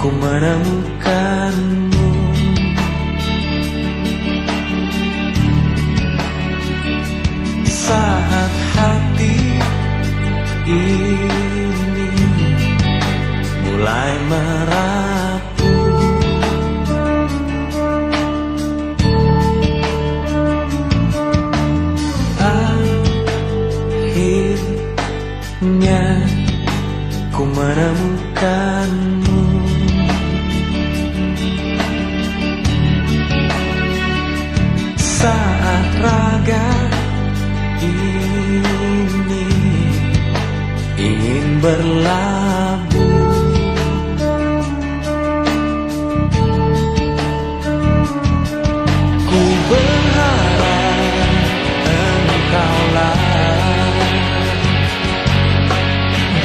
ku menemukanmu. Saat hati ini mulai merapuh, akhirnya ku menemukanmu. Saat raga ini ingin berlabuh, ku berharap engkaulah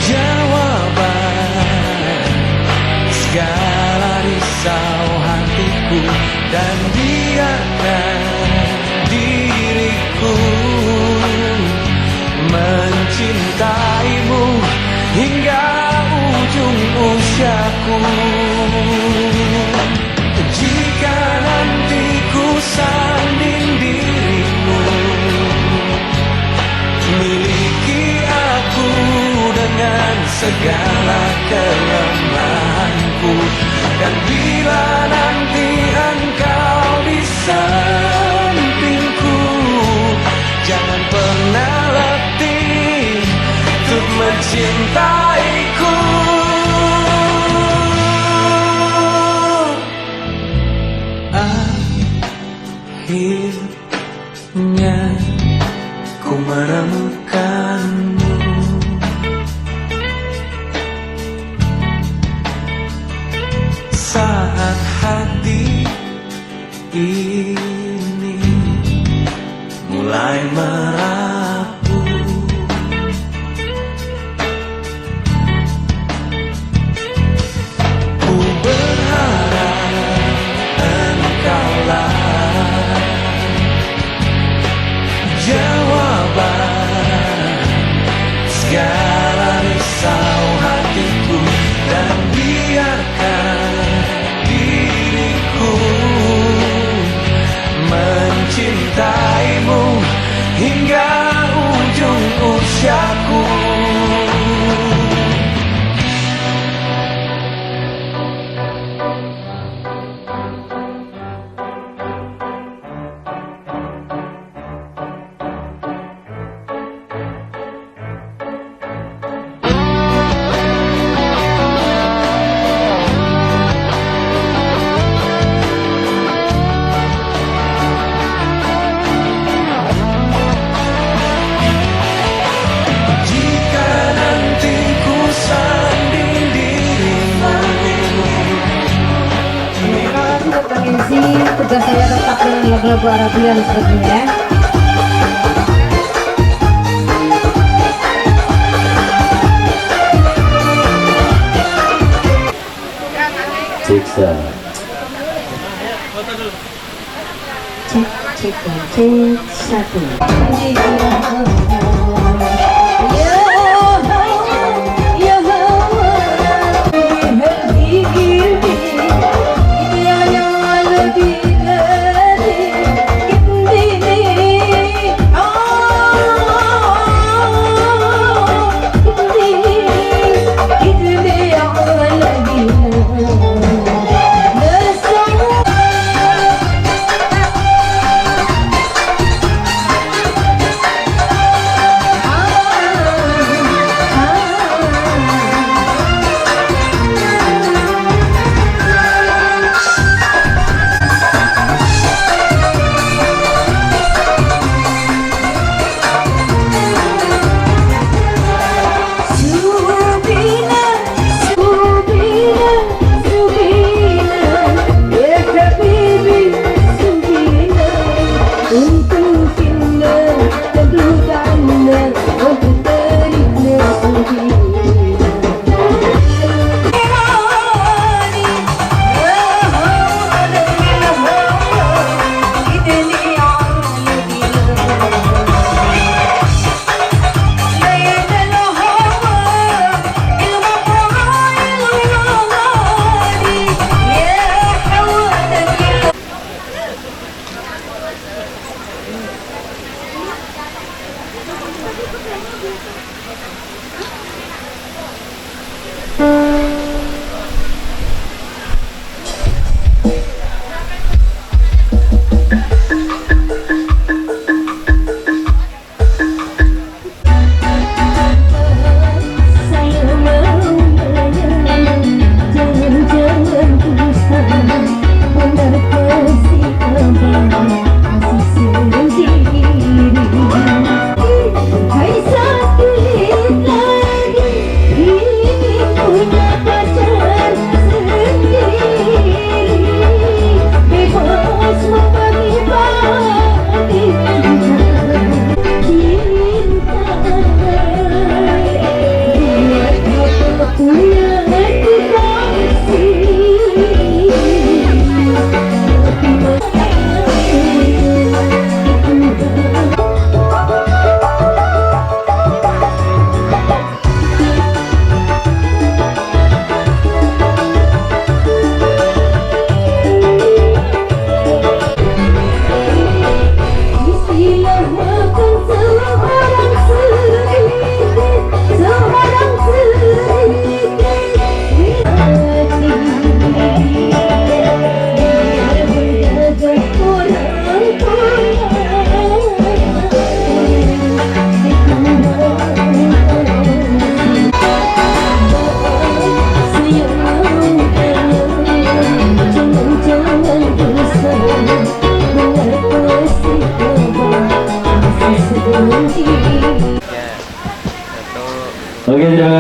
jawaban segala risau hatiku, dan biarkan diriku mencintaimu hingga ujung usiaku. Jika nanti ku sanding dirimu, miliki aku dengan segala kelemahanku. Dan bila nanti engkau di sampingku, jangan pernah letih untuk mencintaiku. Akhirnya ku menemukanmu. Saat hati ini mulai merapuh, ku berharap engkaulah jawaban segala risau hatiku, dan biarkan diriku mencintaimu hingga ujung usiaku. Tugas saya tetap dengan lagu-lagu Arabian sepertinya ya. Ciksa. Cek satu.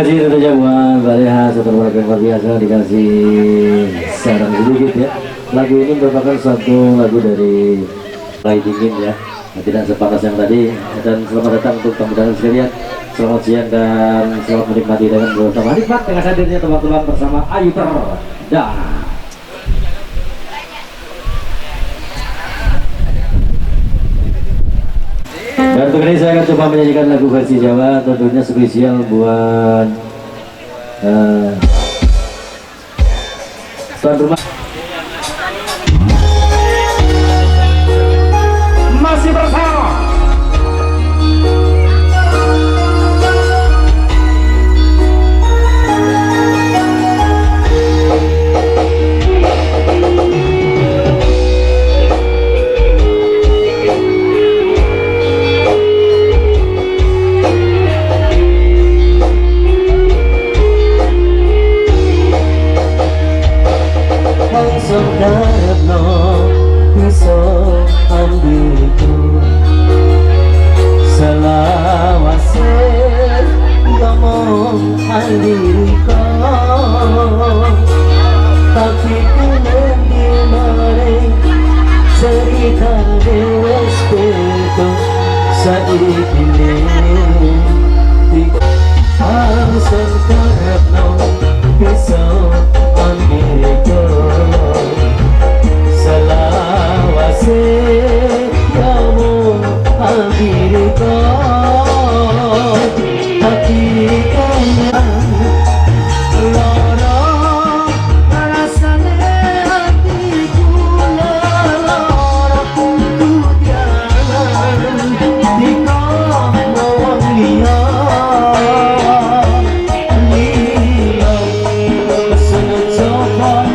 kasih tentunya buat Mbak Leha, satu warga yang luar biasa dikasih saran sedikit ya. Lagu ini merupakan satu lagu dari Rai Dingin ya, tidak sepanas yang tadi. Dan selamat datang untuk tamu-tamu sekalian. Selamat siang dan selamat menikmati dengan bersama nikmat dengan hadirnya teman-teman bersama Ayu Perdana. Dan untuk ini saya akan coba menyanyikan lagu versi Jawa, tentunya spesial buat tuan rumah. Masih bersama Saudara bisa ambilku selawase ngomong diriku, tapi ku nanti maring cerita dewas beto saiki ini alasan karena bisa ambilku selawase kamu ambilku, tapi karena lara rasane hatiku lara kudian dika wong liya liya secoba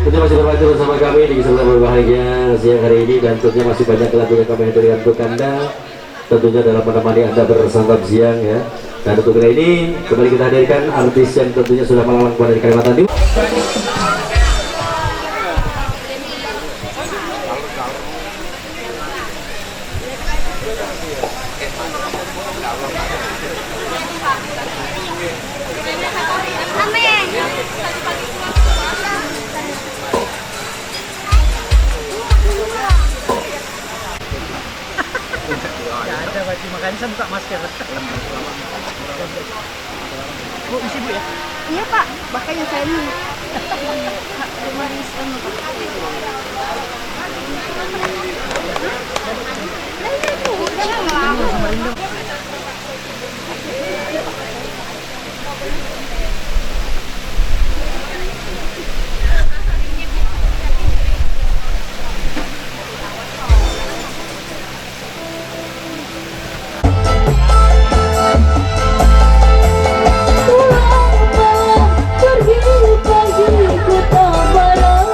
tentunya masih berbagi bersama kami di kesempatan berbahagia siang hari ini, dan tentunya masih banyak lagu yang kami hadirkan untuk Anda, tentunya dalam menemani Anda bersantap siang ya. Dan untuk kali ini kembali kita hadirkan artis yang tentunya sudah melalang dari Kalimantan Timur. Makanya saya buka masker. Bu, isi Bu ya? Iya Pak, makanya saya ini humanis kan Pak. Nah ini Bu, jangan lama. Pergi pagi kota malam.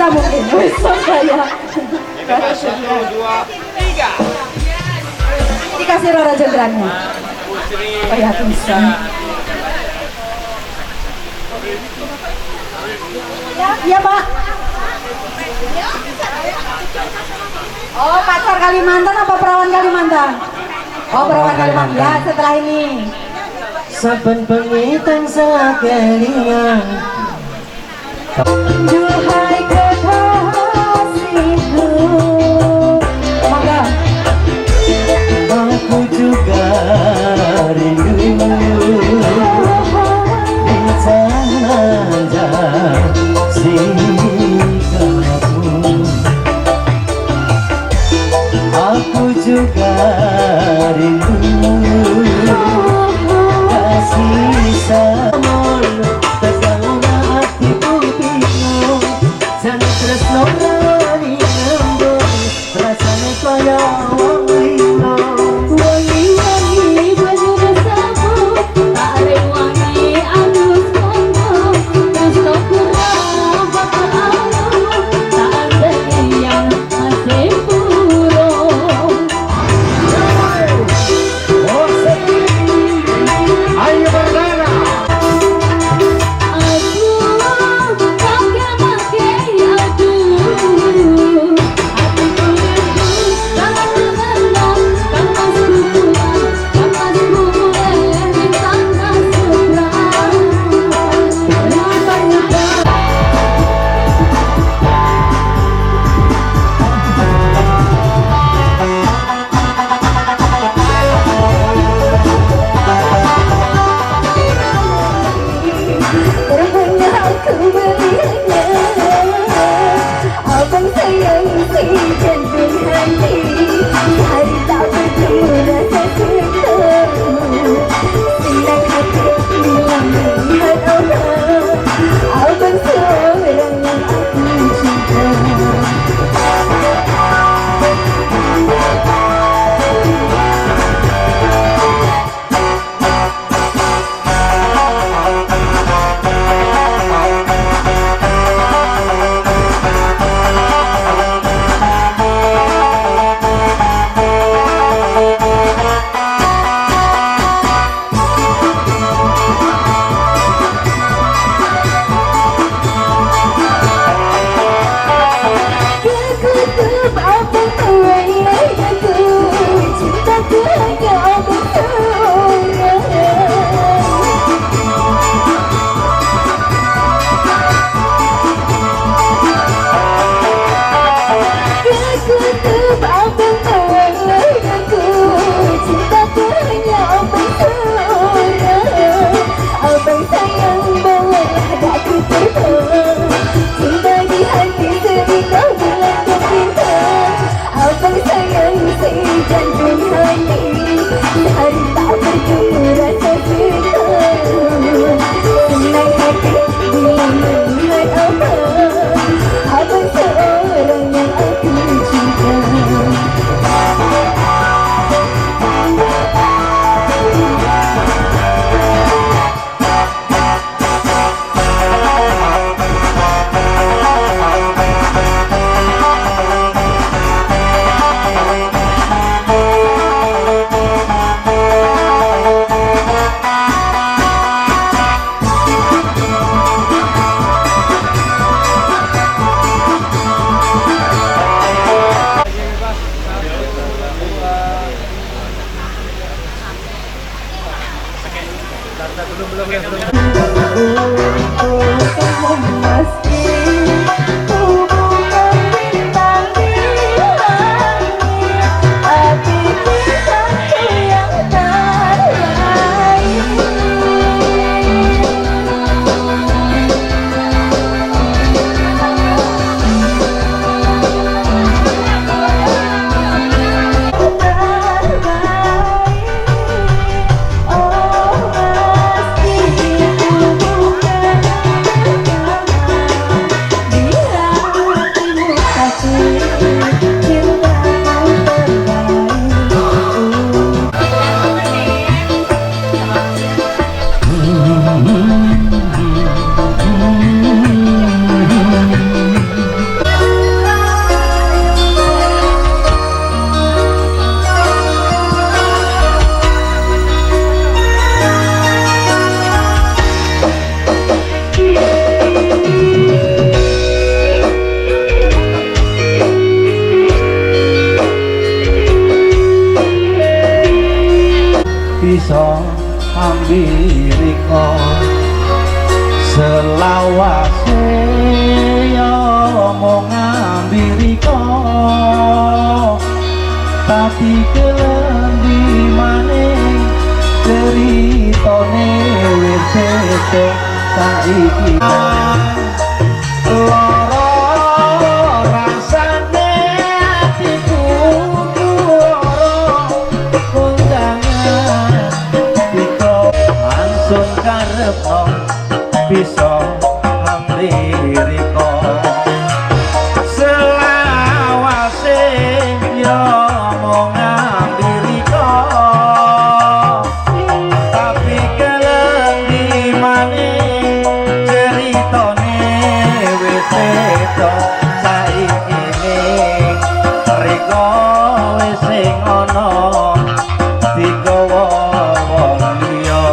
bisa mungkin. Bisa saya. Dikasih Roro Jenggrangnya. Oh ya bisa. Ya Pak. Oh pacar Kalimantan apa perawan Kalimantan? Oh perawan Kalimantan. Ya setelah ini. Saben bengi tansah kelingan Duhai kekasihku. Mangga. aku juga rindu di saja sikapmu. Aku juga rindu kasih samun tegang hatiku bingung jan tresno rani ngembung rasane kaya wong lino. Wangi-wangi baju bersama, tak rewangi alus kono. Resto kurang bakal anu, tak ada yang masih burung. Ayo Bardana. Aduh, pakai-pakai aduh. bisa ambiriko selawase yo mau ngambiriko tapi kelembi maning ceritone wis beda saiki loro rasane atiku loro kondangan diko langsung karepno bisa ambiriko selawase yo mau ngambiriko tapi kelembi maning ceritone wis beda saiki ning riko wis sing ana digawa wong liya.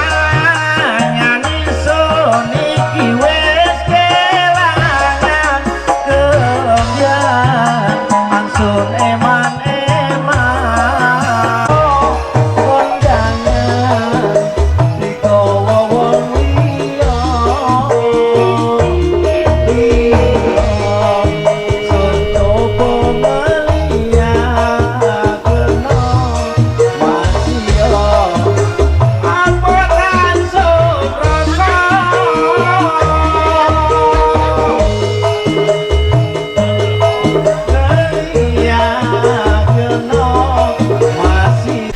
Kelangan ingsun iki wis kelangan kembyan angsun eman-eman kondangan digawa wong liya secoba melihatno masih apa langsung rasa melihatno masih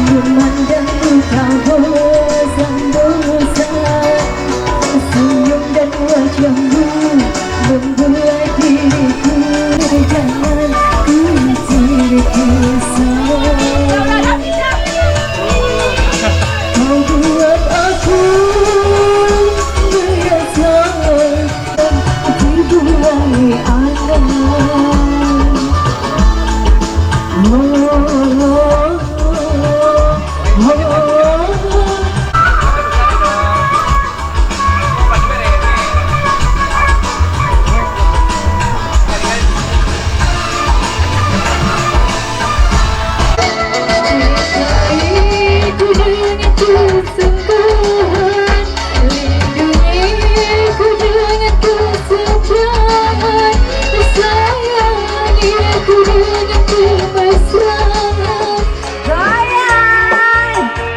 memandang kau bosan-bosan senyum dan wajahmu membuat diriku jangan kuciri kisah kau buat aku biasa dibuai angan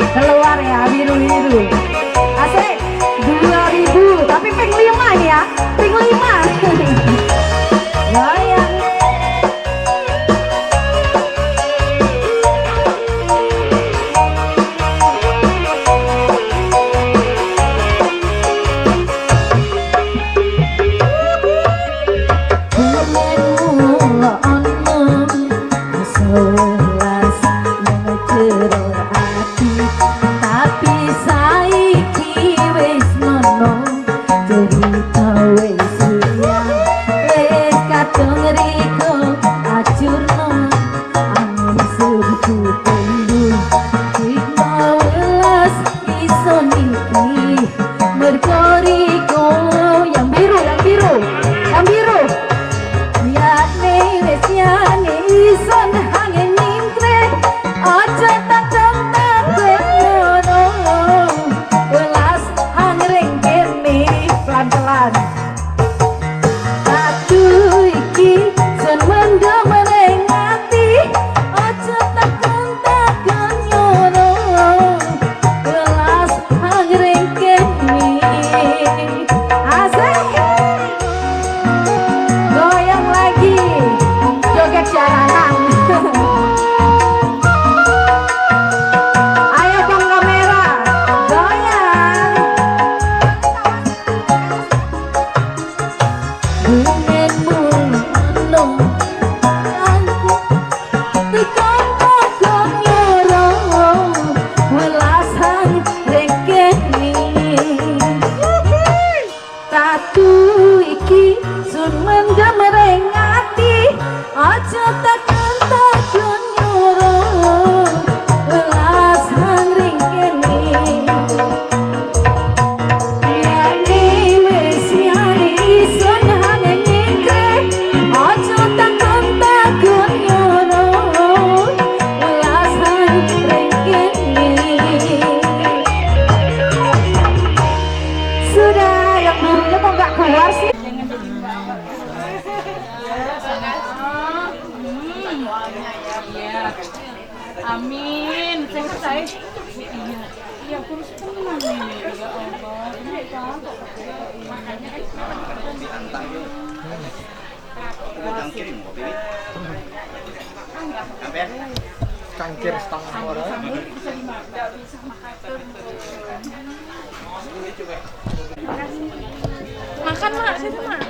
keluar ya biru-biru asik 2000 tapi ping 5 nih ya ping 5 goyang tapi saiki wis nono cerita wis siang wis kadung riko acurno angin serbu tendu hikma welas iso niki mergo riko yang biru yane wis yane ison angin nyingkre aja tantang welas hangring kene pelan-pelan satu iki Amin. Saya iya. Iya, kurus tenang ini. Ya Allah. Cangkir setengah orang. Makan mak, situ mak.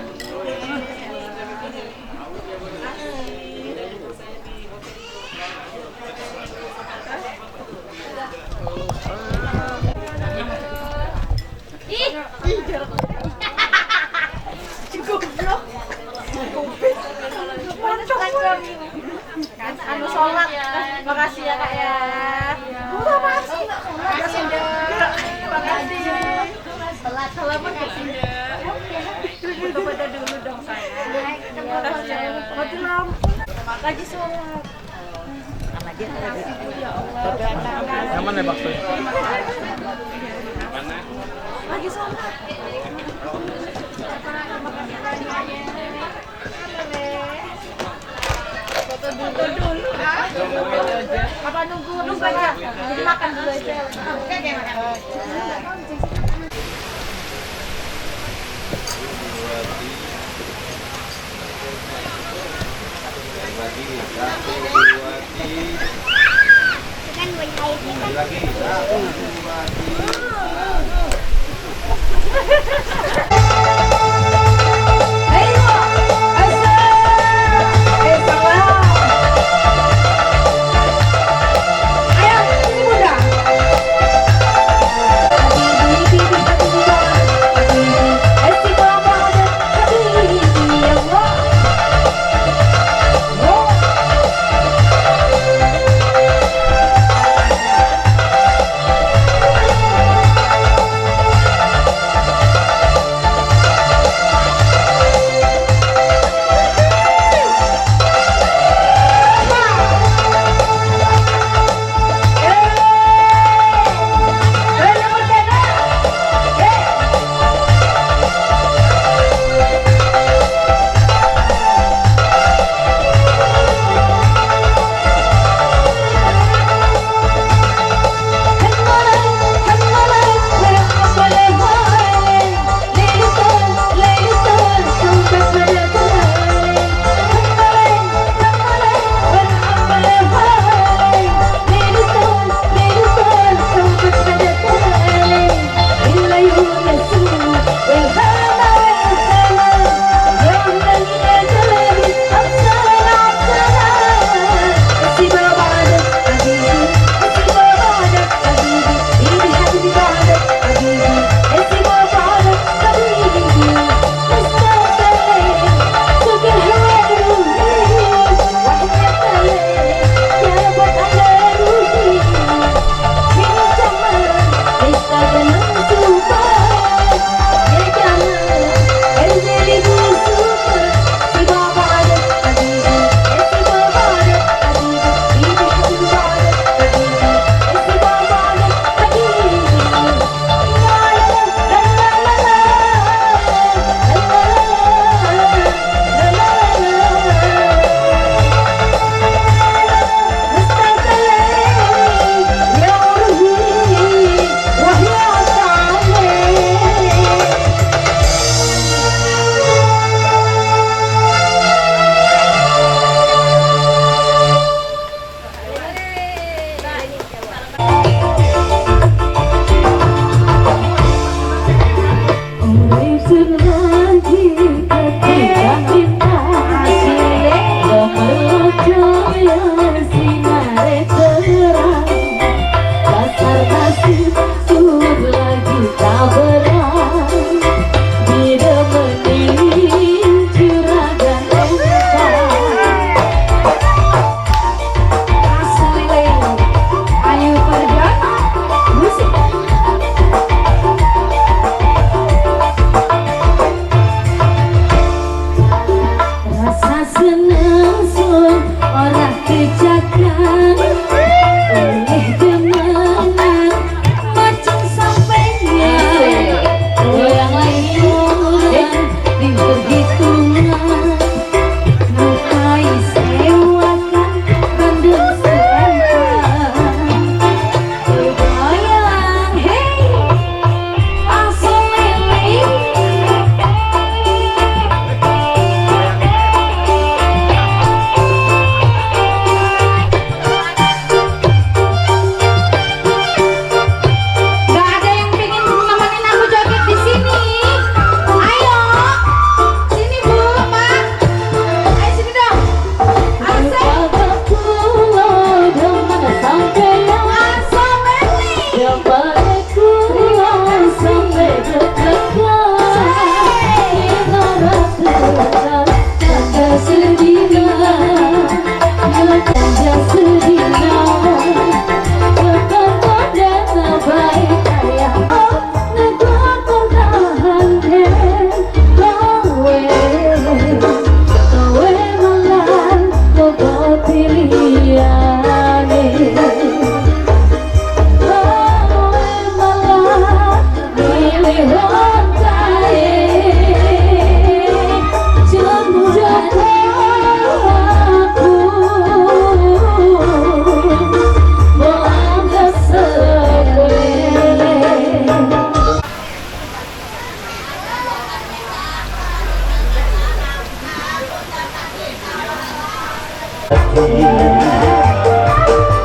Anu sholat, makasih ya kak ya. Apaan sih? Makasih deh. Makasih. Salaman kasih deh. Foto-foto dulu dong sayang. Foto lampu. Lagi sholat. Ya Allah. Yang mana bakso? Lagi sholat. Foto dulu. Apa nunggu aja? Jadi makan dulu aja. Oke, makan.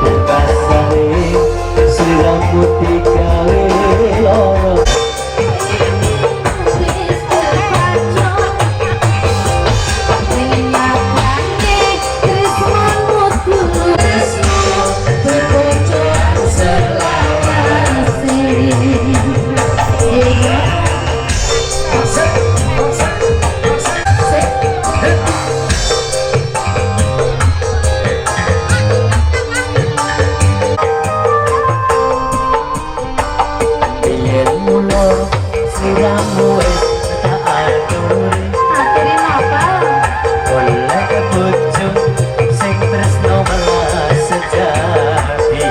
Pungkasane sliramu digawe loro. Yen mulo sliramu wis tak atur. Oleh bojo sing tresno malah sejati.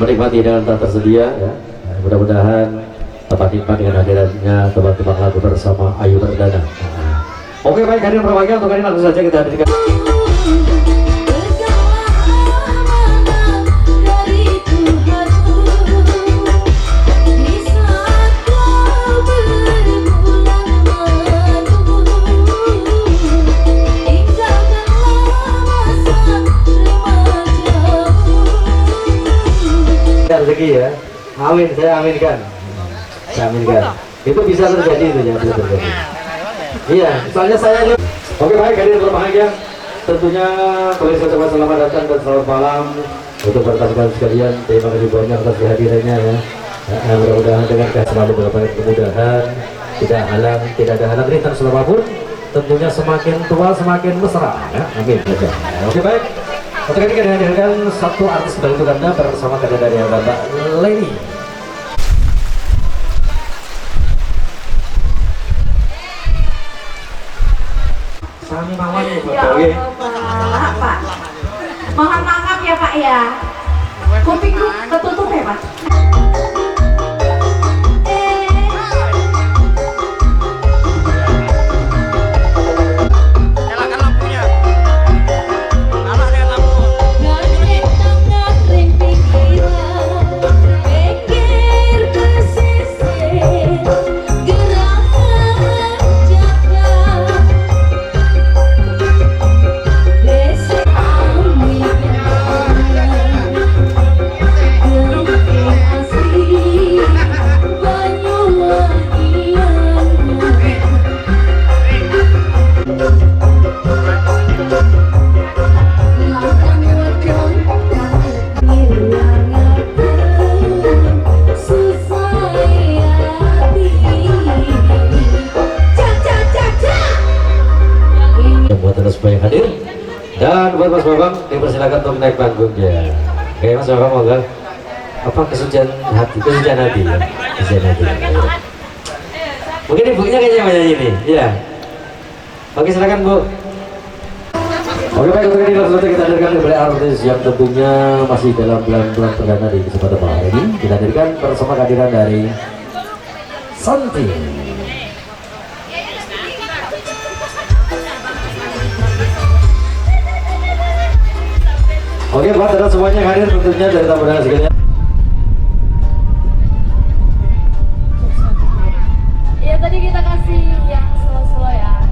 Menikmati dengan tak tersedia ya. Mudah-mudahan tepat iman dengan hadirannya tebak-tebak lagu bersama Ayu Perdana. Oke, baik, hadirin berbahagia, untuk kali ini langsung saja kita hadirkan. Rezeki ya, amin, saya aminkan, itu bisa terjadi, itu ya, bisa terjadi. Iya, soalnya saya. Oke, baik, hadirin berbahagia, tentunya kembali saya ucapkan selamat datang dan selamat malam untuk bertamu sekalian. Terima kasih banyak atas kehadirannya ya. Mudah-mudahan dengan selalu berbagai kemudahan, tidak ada halang rintangan selama pun. Tentunya semakin tua semakin mesra ya, amin. Oke, baik. Untuk ini kita hadirkan satu artis baru untuk Anda bersama karya dari Bapak Leni. Sami mawon ya, Pak. Ya Allah, Pak. Mohon maaf ya, Pak ya. Kupingku ketutup ya, Pak. Dan buat Mas Babang dipersilakan untuk naik panggung ya. Oke, Mas Babang mau nggak? Apa kesucian hati ya? Kesucian hati. Mungkin ibunya kayaknya banyak ini, ya. Oke, silakan Bu. Oke, baik, untuk ini langsung kita hadirkan kembali artis yang tentunya masih dalam bulan-bulan perdana di kesempatan malam ini. Kita hadirkan bersama kehadiran dari Santi. Oke, buat teman semuanya hadir tentunya dari tamu dan sekalian. Ya tadi kita kasih yang slow-slow ya.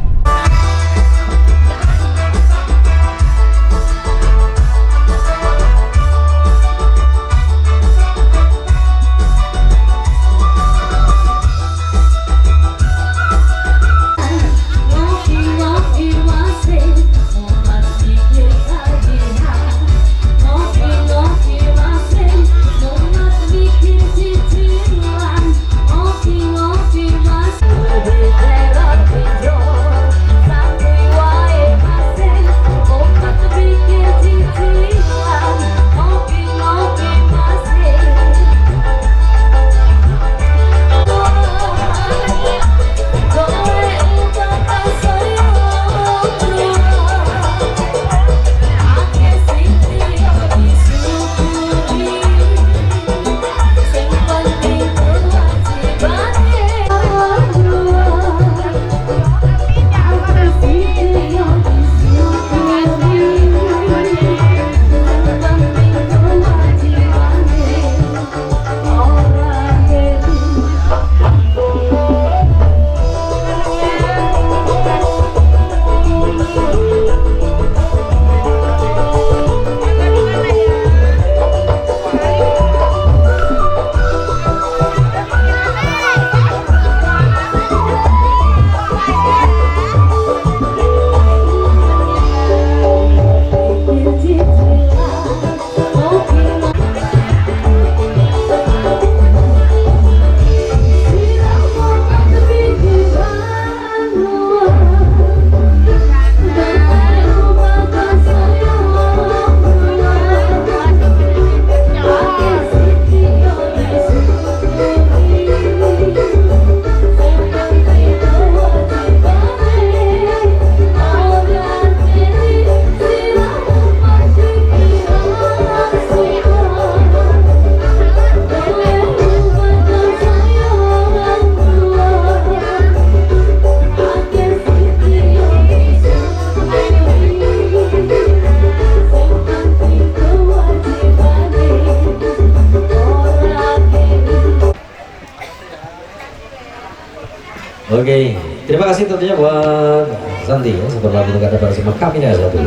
Oke, terima kasih tentunya buat Santi ya, setelah lagu negara bersama kami ya satu.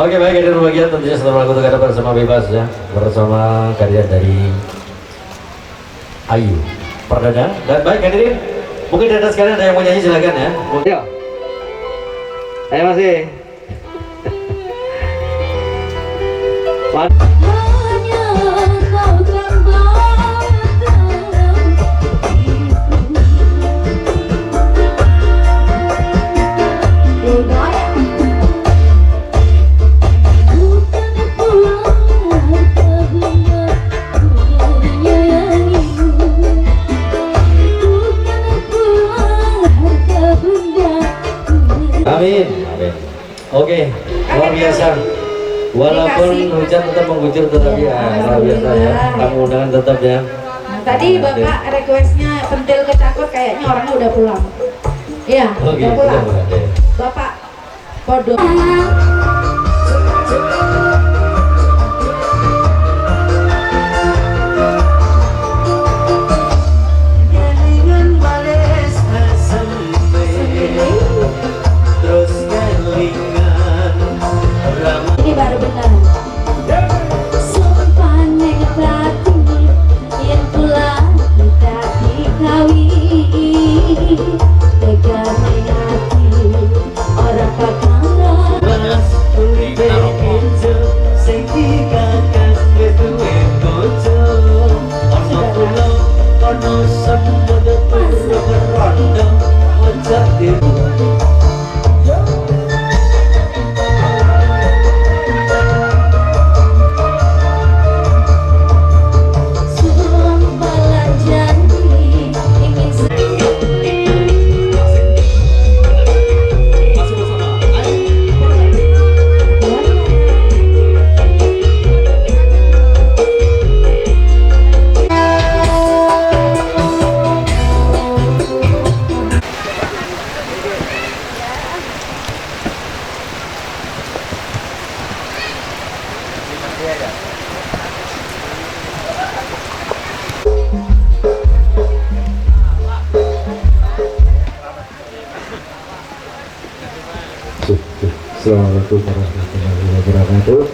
Oke, baik, hadir bagian tentunya setelah lagu Tegada bersama bebas ya, bersama karya dari Ayu Perdana. Dan baik hadirin, mungkin dari atas sekalian ada yang mau nyanyi silakan ya. Ayo, ayo masih. Hanya kau kan Amin. Amin. Oke, luar biasa. Walaupun hujan tetap mengguyur tetapi luar biasa ya. Tamu undangan tetap ya. Nah, tadi Bapak requestnya pentil kecakot kayaknya orangnya udah pulang. Iya, Oke, udah pulang. oke. Bapak Kodo. Kelingan bales asembe, terus kelingan ramah. Ini baru benar. Sopan yang tadi yang pulang kita dikawin tegar hati orang pacaran. Mas kulit hijau, sing dikakas wis duwe bojo. Ono pulau, ono semut, ono kerondo, ojo dibuang. Sempalan janji ingin Assalamualaikum warahmatullahi wabarakatuh.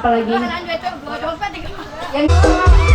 apa lagi? Yang